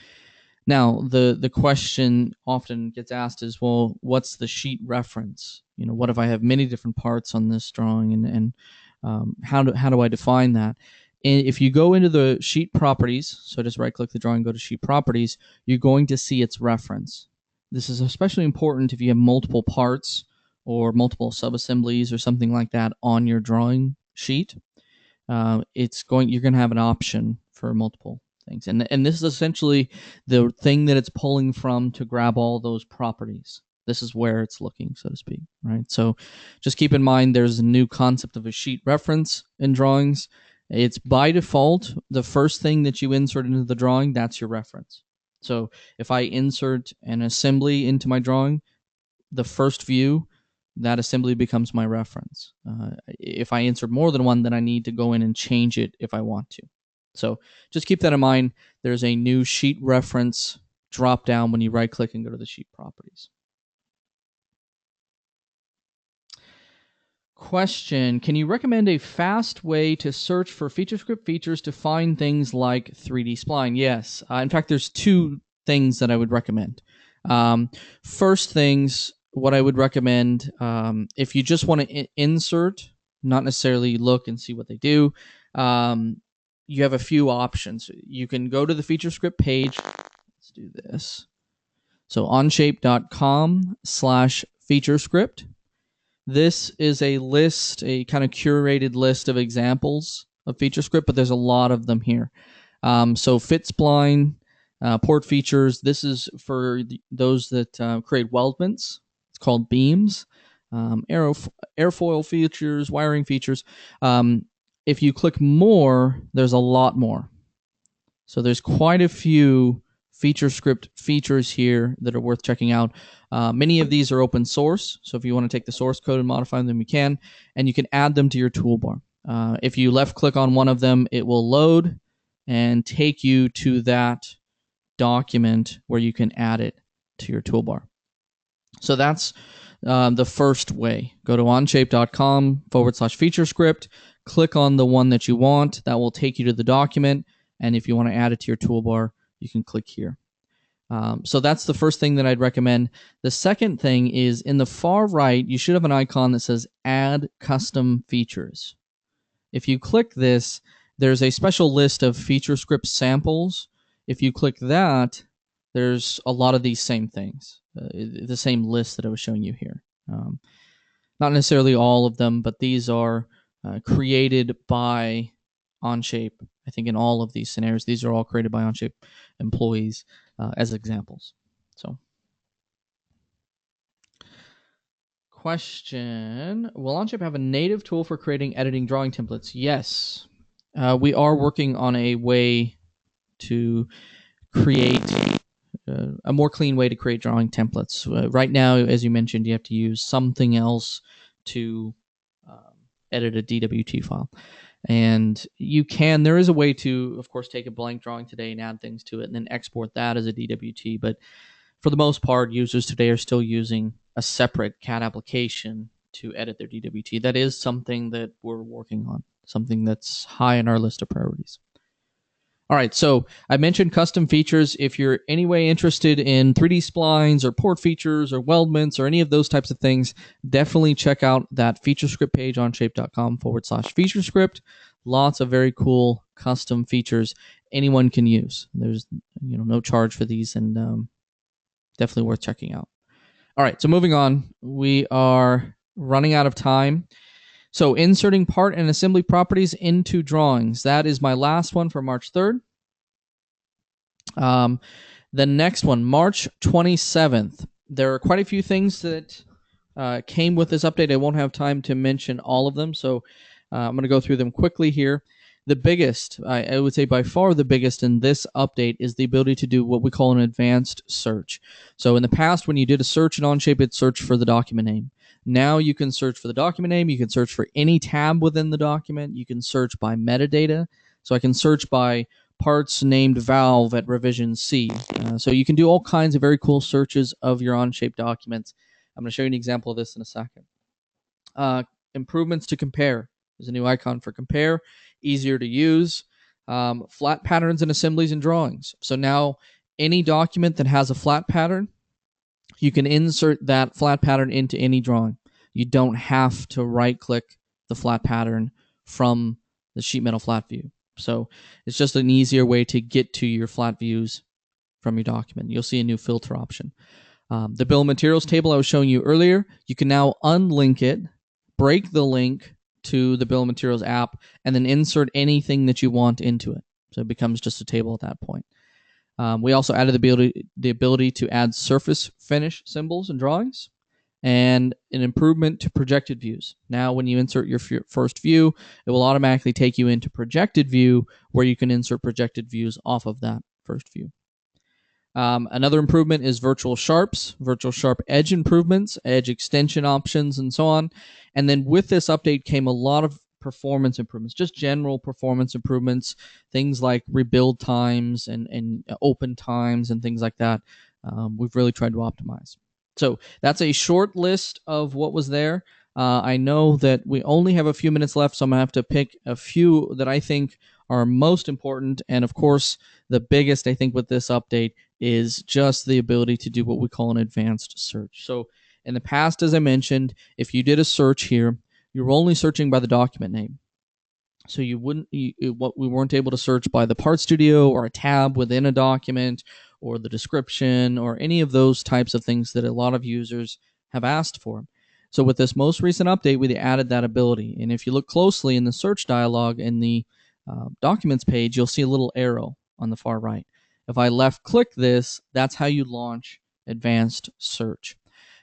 Now, the question often gets asked is, well, what's the sheet reference? What if I have many different parts on this drawing, and how do I define that? And if you go into the sheet properties, so just right-click the drawing, go to sheet properties, you're going to see its reference. This is especially important if you have multiple parts or multiple subassemblies or something like that on your drawing sheet. You're going to have an option for multiple things, and this is essentially the thing that it's pulling from to grab all those properties. This is where it's looking, so to speak, right? So just keep in mind there's a new concept of a sheet reference in drawings. It's by default, the first thing that you insert into the drawing, that's your reference. So if I insert an assembly into my drawing, the first view, that assembly becomes my reference. If I insert more than one, then I need to go in and change it if I want to. So just keep that in mind. There's a new sheet reference drop down when you right click and go to the sheet properties. Question: can you recommend a fast way to search for FeatureScript features to find things like 3D spline? Yes. In fact, there's two things that I would recommend. First things, what I would recommend, if you just want to insert, not necessarily look and see what they do, you have a few options. You can go to the FeatureScript page. Let's do this. So onshape.com/FeatureScript. This is a list, a kind of curated list of examples of FeatureScript, but there's a lot of them here. So fit spline, port features. This is for those that create weldments. It's called beams. Airfoil features, wiring features. If you click more, there's a lot more. So there's quite a few FeatureScript features here that are worth checking out. Many of these are open source, so if you want to take the source code and modify them, you can, and you can add them to your toolbar. If you left click on one of them, it will load and take you to that document where you can add it to your toolbar. So that's the first way. Go to onshape.com/FeatureScript, click on the one that you want. That will take you to the document, and if you want to add it to your toolbar, you can click here. So that's the first thing that I'd recommend. The second thing is in the far right, you should have an icon that says Add Custom Features. If you click this, there's a special list of FeatureScript samples. If you click that, there's a lot of these same things, the same list that I was showing you here. Not necessarily all of them, but these are created by Onshape. I think in all of these scenarios, these are all created by Onshape employees as examples. So, question: will Onshape have a native tool for creating editing drawing templates? Yes. We are working on a way to create a more clean way to create drawing templates. Right now, as you mentioned, you have to use something else to edit a DWT file. And there is a way to, of course, take a blank drawing today and add things to it and then export that as a DWT. But for the most part, users today are still using a separate CAD application to edit their DWT. That is something that we're working on, something that's high on our list of priorities. All right, so I mentioned custom features. If you're anyway interested in 3D splines or port features or weldments or any of those types of things, definitely check out that FeatureScript page on onshape.com/FeatureScript. Lots of very cool custom features anyone can use. There's no charge for these, and definitely worth checking out. All right, so moving on, we are running out of time. So inserting part and assembly properties into drawings. That is my last one for March 3rd. The next one, March 27th. There are quite a few things that came with this update. I won't have time to mention all of them, so I'm going to go through them quickly here. The biggest, I would say by far the biggest in this update, is the ability to do what we call an advanced search. So in the past, when you did a search in Onshape, it searched for the document name. Now you can search for the document name. You can search for any tab within the document. You can search by metadata. So I can search by parts named valve at revision C. So you can do all kinds of very cool searches of your Onshape documents. I'm going to show you an example of this in a second. Improvements to compare. There's a new icon for compare. Easier to use. Flat patterns and assemblies and drawings. So now any document that has a flat pattern, you can insert that flat pattern into any drawing. You don't have to right-click the flat pattern from the sheet metal flat view. So it's just an easier way to get to your flat views from your document. You'll see a new filter option. The bill of materials table I was showing you earlier, you can now unlink it, break the link to the bill of materials app, and then insert anything that you want into it. So it becomes just a table at that point. We also added the ability to add surface finish symbols and drawings, and an improvement to projected views. Now, when you insert your first view, it will automatically take you into projected view, where you can insert projected views off of that first view. Another improvement is virtual sharp edge improvements, edge extension options, and so on. And then with this update came a lot of performance improvements, just general performance improvements, things like rebuild times and open times and things like that. We've really tried to optimize. So that's a short list of what was there. I know that we only have a few minutes left, so I'm going to have to pick a few that I think are most important. And of course, the biggest, I think, with this update is just the ability to do what we call an advanced search. So in the past, as I mentioned, if you did a search here, you're only searching by the document name. So we weren't able to search by the part studio or a tab within a document or the description or any of those types of things that a lot of users have asked for. So with this most recent update, we added that ability. And if you look closely in the search dialog in the documents page, you'll see a little arrow on the far right. If I left click this, that's how you launch advanced search.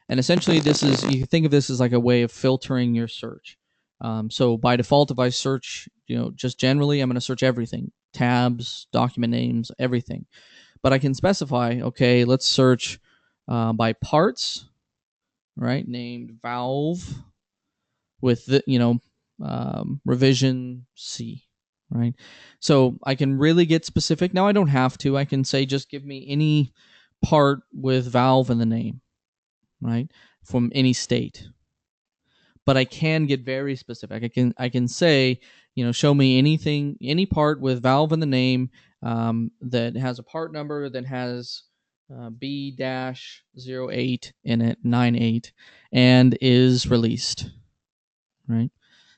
And essentially, you can think of this as like a way of filtering your search. So by default, if I search, just generally, I'm going to search everything: tabs, document names, everything. But I can specify, okay, let's search by parts, right? Named valve with the, revision C, right? So I can really get specific. Now I don't have to. I can say just give me any part with valve in the name, right? From any state. But I can get very specific. I can say, show me any part with valve in the name that has a part number that has B-08 in it, 98, and is released, right?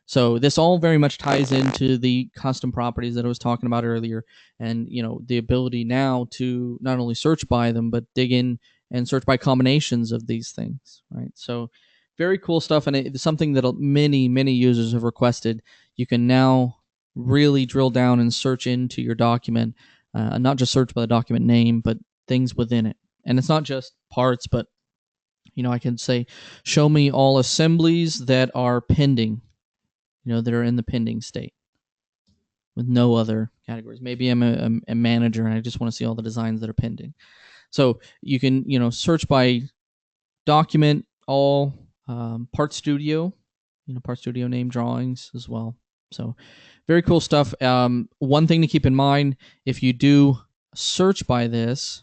So this all very much ties into the custom properties that I was talking about earlier, and the ability now to not only search by them, but dig in and search by combinations of these things, right? So very cool stuff, and it's something that many users have requested. You can now really drill down and search into your document, not just search by the document name, but things within it. And it's not just parts, but I can say, show me all assemblies that are pending, that are in the pending state, with no other categories. Maybe I'm a manager and I just want to see all the designs that are pending. So you can search by document, all part studio, part studio name drawings as well. So very cool stuff. One thing to keep in mind, if you do search by this,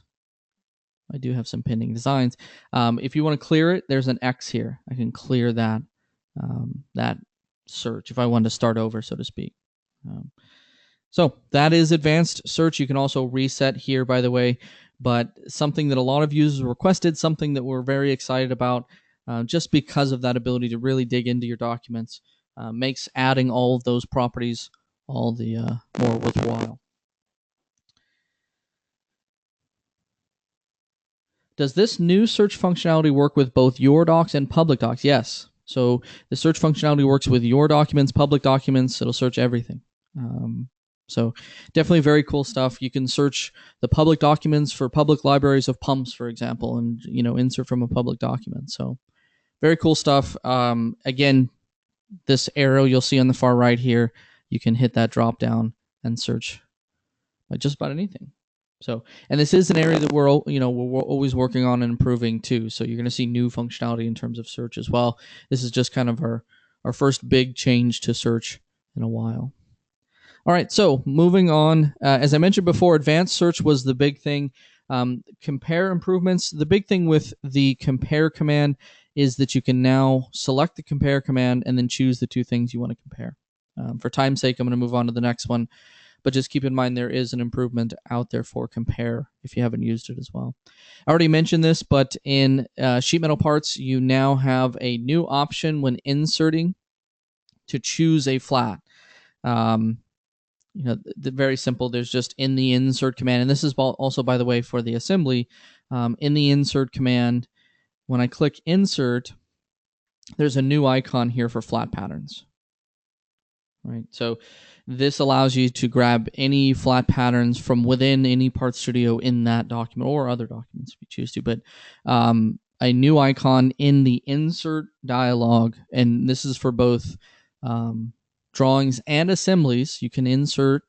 I do have some pending designs. If you want to clear it, there's an X here. I can clear that search if I wanted to start over, so to speak. So that is advanced search. You can also reset here, by the way, but something that a lot of users requested, something that we're very excited about, just because of that ability to really dig into your documents, makes adding all of those properties all the more worthwhile. Does this new search functionality work with both your docs and public docs? Yes. So the search functionality works with your documents, public documents. It'll search everything. So definitely very cool stuff. You can search the public documents for public libraries of pumps, for example, and insert from a public document. So very cool stuff. Again, this arrow you'll see on the far right here, you can hit that drop down and search by just about anything. So, and this is an area that we're always working on and improving too. So you're going to see new functionality in terms of search as well. This is just kind of our first big change to search in a while. All right, so moving on. As I mentioned before, advanced search was the big thing. Compare improvements. The big thing with the compare command is that you can now select the compare command and then choose the two things you want to compare. For time's sake, I'm going to move on to the next one. But just keep in mind there is an improvement out there for compare if you haven't used it as well. I already mentioned this, but in sheet metal parts, you now have a new option when inserting to choose a flat. Very simple. There's just in the insert command, and this is also, by the way, for the assembly. In the insert command, when I click insert, there's a new icon here for flat patterns. right? So this allows you to grab any flat patterns from within any Part Studio in that document or other documents if you choose to. But a new icon in the insert dialog, and this is for both drawings and assemblies. You can insert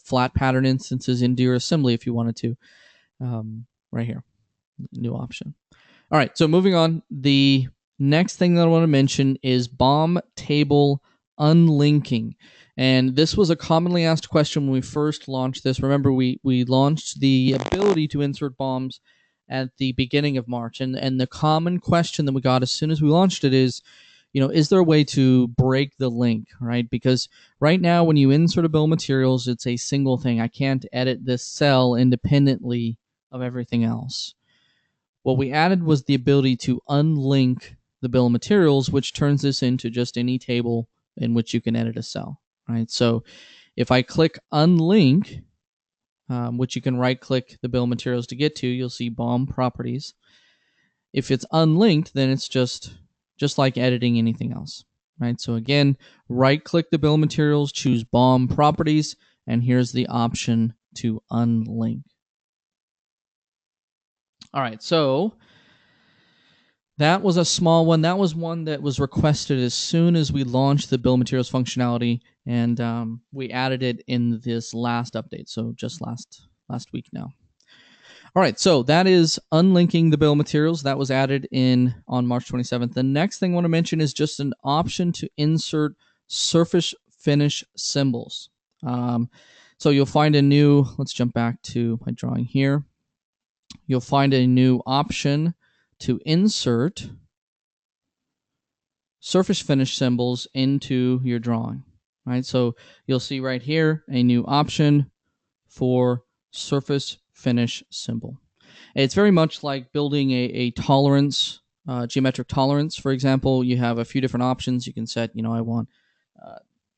flat pattern instances into your assembly if you wanted to. Right here, new option. All right, so moving on, the next thing that I want to mention is BOM table unlinking. And this was a commonly asked question when we first launched this. Remember, we launched the ability to insert BOMs at the beginning of March. And the common question that we got as soon as we launched it is, is there a way to break the link, right? Because right now, when you insert a bill of materials, it's a single thing. I can't edit this cell independently of everything else. What we added was the ability to unlink the bill of materials, which turns this into just any table in which you can edit a cell, right? So if I click unlink, which you can right-click the bill of materials to get to, you'll see BOM properties. If it's unlinked, then it's just like editing anything else, right? So again, right-click the bill of materials, choose BOM properties, and here's the option to unlink. All right, so that was a small one. That was one that was requested as soon as we launched the bill of materials functionality, and we added it in this last update, so just last week now. All right, so that is unlinking the bill of materials. That was added on March 27th. The next thing I want to mention is just an option to insert surface finish symbols. So you'll find a new, let's jump back to my drawing here. You'll find a new option to insert surface finish symbols into your drawing, right? So you'll see right here a new option for surface finish symbol. It's very much like building a tolerance, geometric tolerance. For example, you have a few different options. You can set, I want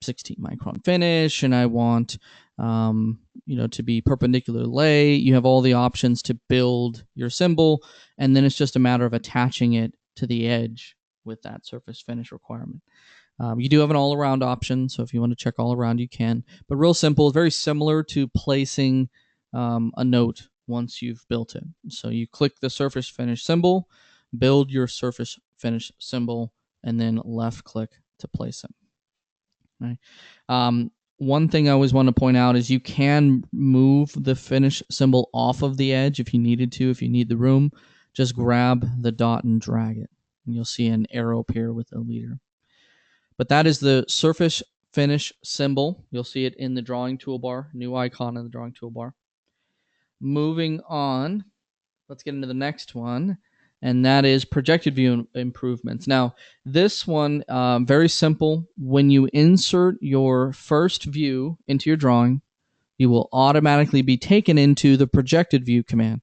16 micron finish, and I want to be perpendicular lay. You have all the options to build your symbol, and then it's just a matter of attaching it to the edge with that surface finish requirement. You do have an all-around option, so if you want to check all around, you can. But real simple, very similar to placing a note once you've built it. So you click the surface finish symbol, build your surface finish symbol, and then left-click to place it. Right. One thing I always want to point out is you can move the finish symbol off of the edge if you needed to, if you need the room. Just grab the dot and drag it, and you'll see an arrow appear with a leader. But that is the surface finish symbol. You'll see it in the drawing toolbar, new icon in the drawing toolbar. Moving on, let's get into the next one, and that is projected view improvements. Now, this one, very simple. When you insert your first view into your drawing, you will automatically be taken into the projected view command.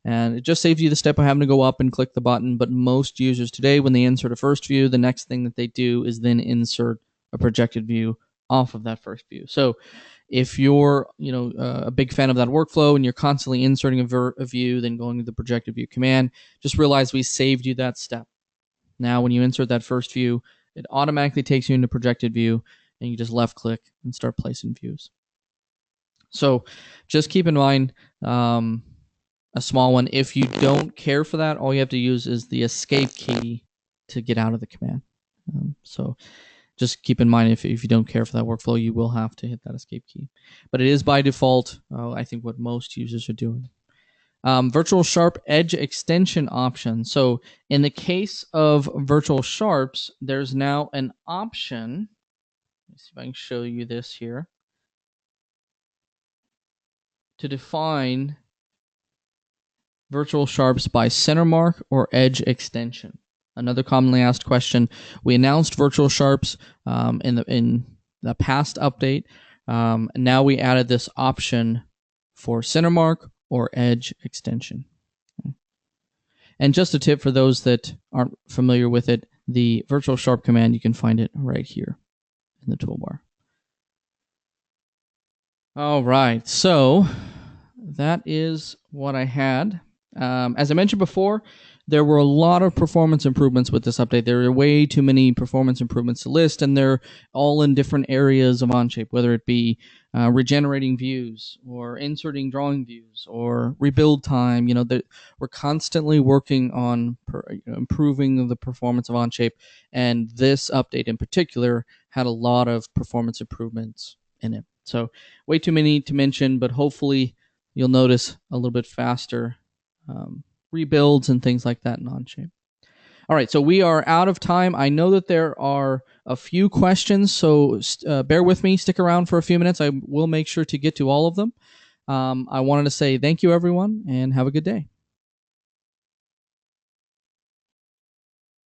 And it just saves you the step of having to go up and click the button, but most users today, when they insert a first view, the next thing that they do is then insert a projected view off of that first view. So if you're a big fan of that workflow and you're constantly inserting a view, then going to the projected view command, just realize we saved you that step. Now when you insert that first view, it automatically takes you into projected view, and you just left click and start placing views. So just keep in mind, a small one, if you don't care for that, all you have to use is the escape key to get out of the command. So just keep in mind, if you don't care for that workflow, you will have to hit that escape key. But it is by default, I think, what most users are doing. Virtual Sharp Edge Extension option. So in the case of Virtual Sharps, there's now an option. Let's see if I can show you this here. To define Virtual Sharps by center mark or edge extension. Another commonly asked question. We announced Virtual Sharps in the past update. Now we added this option for center mark or edge extension. Okay. And just a tip for those that aren't familiar with it, the Virtual Sharp command, you can find it right here in the toolbar. All right, so that is what I had. As I mentioned before, there were a lot of performance improvements with this update. There are way too many performance improvements to list, and they're all in different areas of Onshape, whether it be regenerating views or inserting drawing views or rebuild time. We're constantly working on improving the performance of Onshape, and this update in particular had a lot of performance improvements in it. So way too many to mention, but hopefully you'll notice a little bit faster rebuilds and things like that in Onshape. All right, so we are out of time. I know that there are a few questions, so bear with me. Stick around for a few minutes. I will make sure to get to all of them. I wanted to say thank you, everyone, and have a good day.